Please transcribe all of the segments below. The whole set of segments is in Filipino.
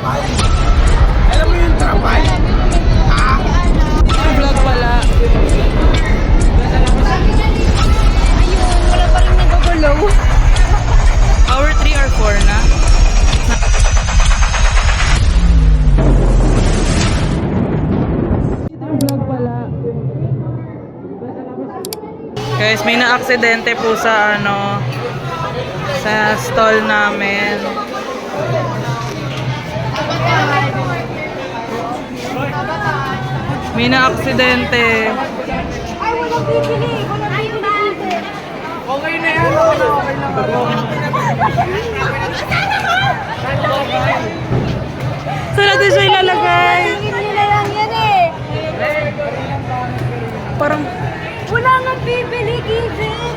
Alam mo yung trapal? Vlog pala. Ayun, wala pa rin nagugulaw. Hour 3 or 4 na. Vlog pala. Guys, may na-aksidente po sa sa stall namin. May na-aksidente. Ay, walang bibili. Walang bibili. Okay na yan. Okay na. Saan natin siya ilalagay? Hindi nila lang yan eh. Parang, Wala nga bibili, Kevin.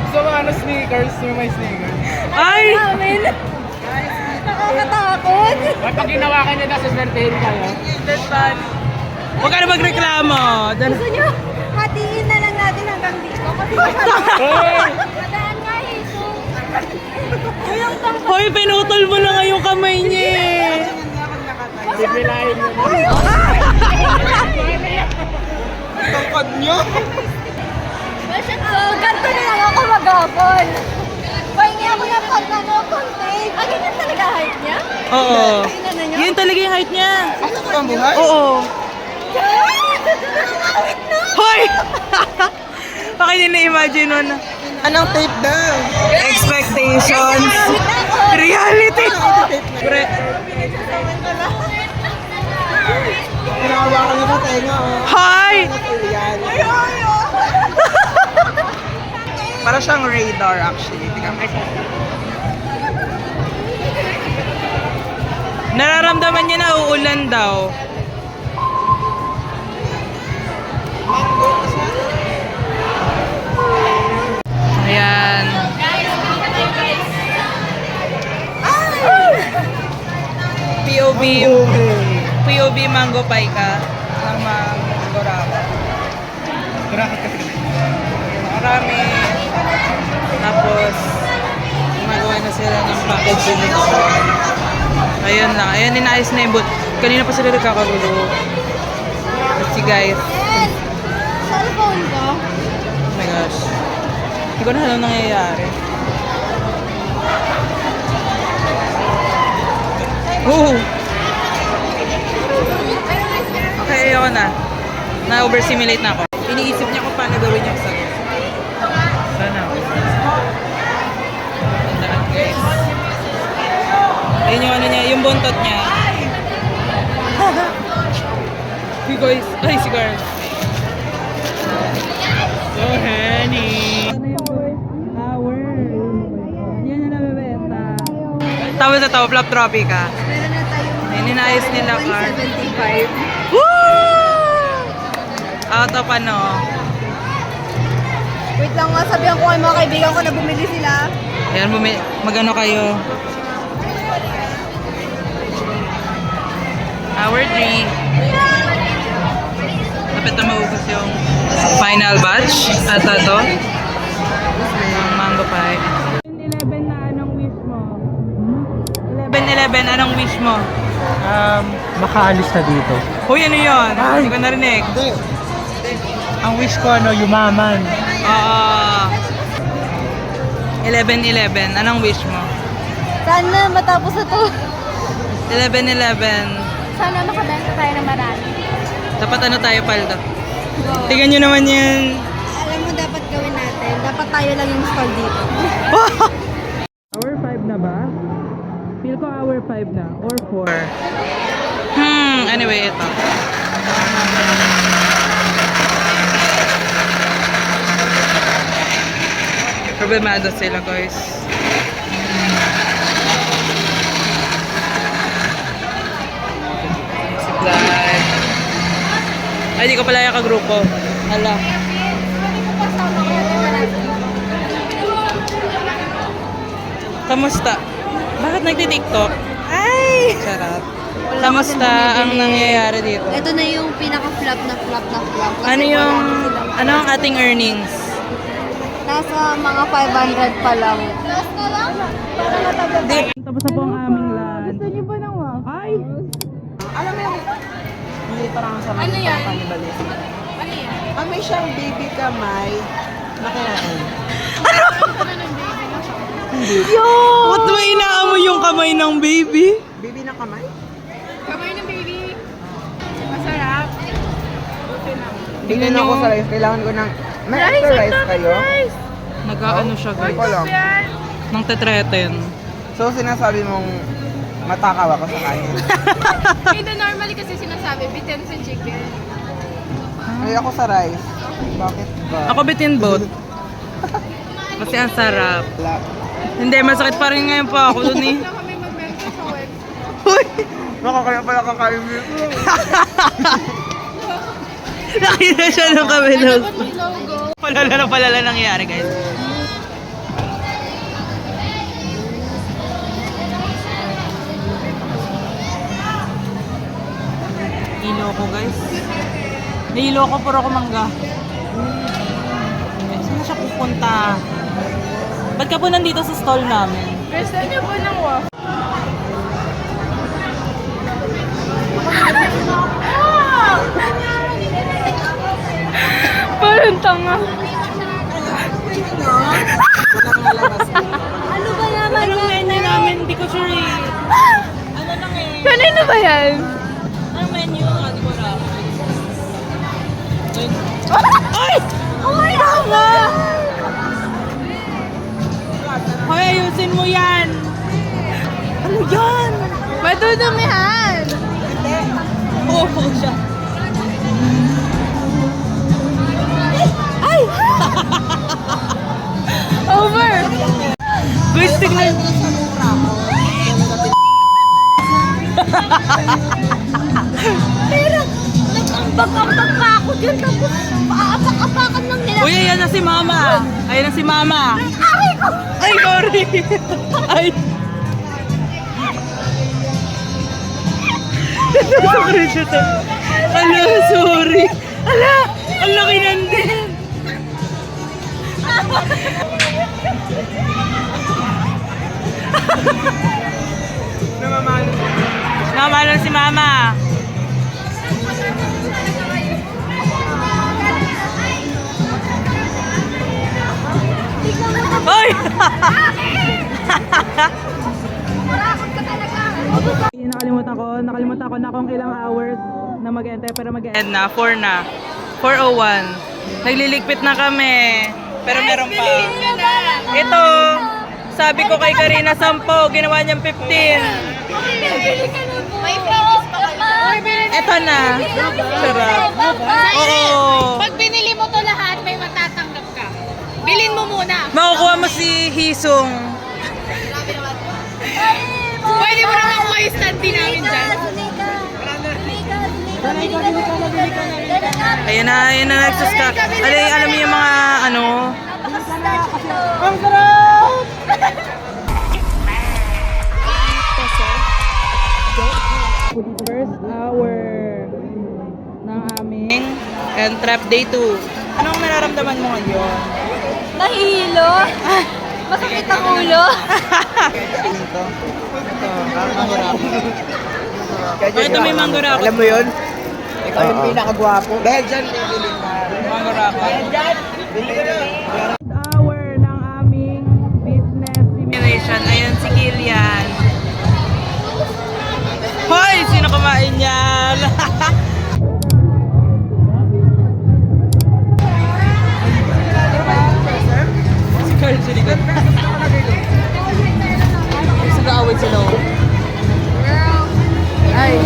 Gusto mo sneakers? Yung may sneakers. ay! Namin. Nakakatakot. Pag ginawa ka niya, saswertehin kayo. That's fun. Huwag ka na magreklamo. Gusto nyo, hatiin na lang natin hanggang dito. Kasi Hoy! madaan nga eh. So, yung tang... Hoy, pinutol mo na nga yung kamay niya eh. Bibilahin mo. Tangkad niyo? So, ganito na lang ako mag-apon. Pahingi ako ng konti. Ah, ganyan talaga height niya? Oo. Tingnan na niyo. Yun talaga yung height niya. Ano ka ang buhay? Oo. Hoy! Bakit hindi na-imagine nun? Anong tape daw? Expectations. Reality. Pinahawakan niya pa tenga. Hoy! Yan. Para siyang radar actually. Nararamdaman niya na uulan daw. Ayan. POV mango pie ka ng mango rapa. Kurakot kasi. Marami. Tapos, gumagawa na sila ng packaging nito. Ayun lang. Ayun, inayos na yung boot. Kanina pa sila nagkakagulo. Let's see guys. Cellphone ko. Oh my gosh. Hindi ko na alam nangyayari. Oh! Okay, ayoko na. Na-overstimulate na ako. Iniisip niya kung paano gawin yung sagot. Sana. Tandaan guys. Ayun yung ano niya, yung buntot niya. Si guys, ay si Carl. So honey. Hour. Yan yung nabibenta. Tapos na to, Flop Tropica. Meron na tayong Ayun, inayos nila, Carl. 175. Woo! Out of ano. Wait lang nga, sabihan ko kay mga kaibigan ko na bumili sila. Ayan, mag-ano kayo. Hour 3. Dapat na maubos yung final batch. At ito. Ang mango pie. 11 na anong wish mo? 11, anong wish mo? Makaalis na dito. Uy, ano yun? Hindi ko narinig. Ang wish ko, yumaman. Oo. 11, anong wish mo? Sana matapos na to. 11. Sana makabenta tayo ng marami. Dapat ano tayo, Paldo? Tingnan nyo naman yan. Alam mo dapat gawin natin. Dapat tayo lang yung stall dito. Hour 5 na ba? Feel ko hour 5 na. Or 4. Anyway, ito. Problemado sila, guys. Supply. Ay, di ko pala yung kagrupo. Hala. Kamusta? Bakit nagti-TikTok? Ay! Charot. Kamusta ang nangyayari dito? Ito na yung pinaka-flop na flop na flop. Kasi Ano yung, wala na silang- ano ang ating earnings? Nasa mga 500 pa lang. Last na lang? Para matagad. Tapos na po ang aming lunch. Gusto niyo ba ng Alam mo yung, hindi parang sa mga Ano yan? cannibalism. Ano yan? May siyang baby kamay na kinain. Ba't mo inaamoy yung kamay ng baby? Baby na kamay? Kamay ng baby. Masarap. Tingnan ako sa rice. Kailangan ko ng... May extra rice kayo? Nag-ano siya Hindi guys? ko lang. Nang tetreten. So, sinasabi mong matakaw ako sa kanin. Ito normally kasi sinasabi, bitin sa chicken. Ay, ako sa rice. Bakit ba? Ako bitin both. Kasi ang sarap. Wala. Hindi, masakit pa rin ngayon pa ako dun eh. Na kami magbenta sa web. Uy! Nakakaya pala kakain mo. Nakita siya ng kabilang. Dapat may logo. Palala nangyayari guys. Hilo ko guys. Nahilo ko puro ko mangga. Saan na siya pupunta? Ba't ka po nandito sa stall namin? Gusto niyo po ng waffle? Parang tanga. Ano ba naman Anong menu namin? Hindi ko sure eh. Ano lang eh. Kanino ba yan? Anong menu? Hindi ko alam. Ay! Oh my God! Hoy, ayusin mo yan! Ano yan? Matudumihan! Oo siya. Over! Guys, tignan. Pero, nag-ambag-ambag pa ako dyan, tapos paapak-apakan lang nila. Uy, ayan na si Mama. Ayan na si Mama. Ay ko! Ay, sorry. Ay. Sorry siya to. Ala, sorry. Ala, ang laki nandun. Namamalo si Mama. Hoy! Nakalimutan ko na kung ilang hours na mag-enter pero mag-end na. 4 na. 4:01. Nagliligpit na kami. Pero meron pa. Ito, sabi ko kay Karina 10, ginawa niyang 15. May finish pa kayo. Ito na. Sarap. Oo. Pag binili mo to lahat, may matatanggap ka. Bilin mo muna. Makukuha mo si Hisong. Pwede mo naman kuha yung stand din namin dyan. Ayan na nagsuska. Alam mo yung mga ano. Ang sarap! First hour ng aming Entrap Day 2. Anong nararamdaman mo ngayon? Nahihilo? Masakit ang ulo? Ito may manggorako. Alam mo yun? Ikaw yung pinakagwapo. Dahil dyan, Manggorako. Hour ng aming business simulation. Ayan si Kilian. Hoy! Sino kumain yan? Si Carl Silikot. Nag-aaway sila. Ay.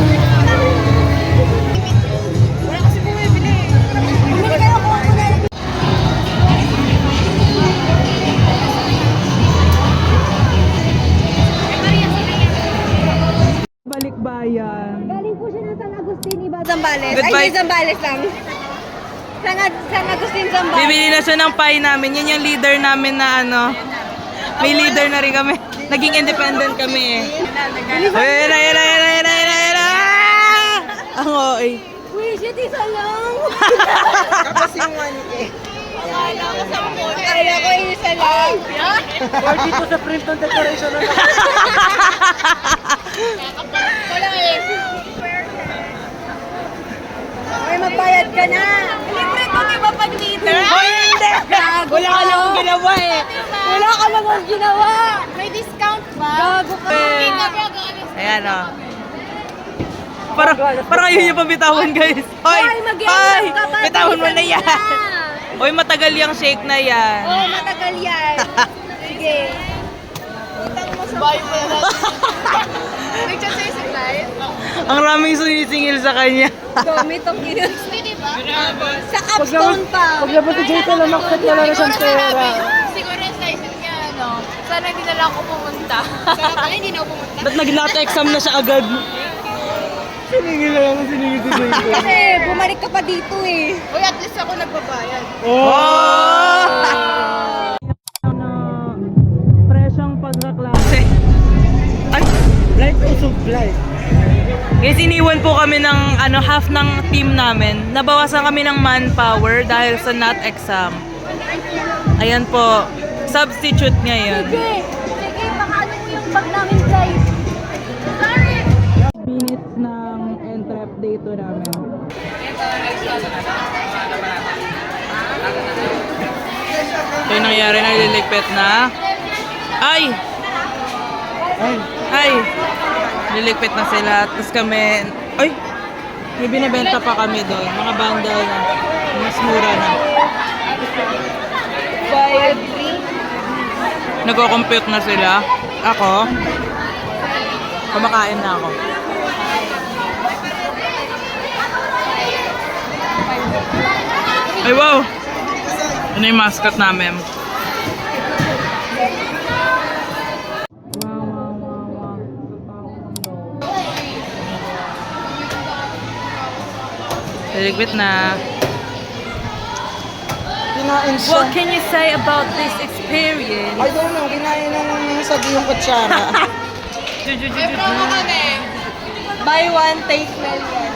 Balikbayan. Galing po siya ng San Agustin, iba Zambales. Goodbye. Ay, hindi Zambales lang. San Agustin, Zambales. Bibili na siya ng pie namin. Yan yung leader namin na ano. May leader na rin kami. Naging independent kami eh. Ayan na. Ang OA. Uy, shit, isa lang. Kapag yung 1K. Akala ko isa lang. Or dito sa print ng decoration na Wala eh. ka na. Libre ko, di ba, pag liter? Hoy, hindi! Gago Wala ka ka. lang ginawa eh. Wala ka namang ginawa. May discount ba? Gago ka. Ayan o. Parang ayaw niyo pabitawan, guys. Hoy! Hoy, mag-iwan ka pa. Bitawan mo na bilisan yan. mo na. Hoy, matagal yung shake na yan. Oo, matagal yan. Sige. Utang mo sa Nag-chat sa'yo si Clive? Ang raming sumisingil sa kanya. Dami itong ginis. Sa capstone pa. Pag dapat si Jayta na makit, wala na siyang pera. Siguro sa isip niya, ano, sana hindi na lang ako pumunta. Sana pala hindi na ako pumunta. Ba't nag-exam na siya agad? Siningil na lang, siningil si Jayta. Kasi bumalik ka pa dito eh. Uy, at least ako nagbabayad. Oh! Presyong pagkaklase. Ay! Blight usog blight. Guys, iniwan po kami ng half ng team namin. Nabawasan kami ng manpower dahil sa NAT exam. Ayan po. Substitute ngayon. Sige. Sige, pakaano mo yung bag namin, Clive. Sorry. Minutes ng entrep dito namin. Ito yung nangyari na liligpit na. Ay! Ay! Liligpit na sila. Tapos kami... Ay! May binibenta pa kami doon. Mga bundle na. Mas mura na. Nagko-compute na sila. Ako. Kumakain na ako. Ay, wow! Ano yung mascot namin? Liligpit na. Kinain siya. What can you say about this experience? I don't know, kinain ng sabi yung kutsara. Buy one, take 12 yan.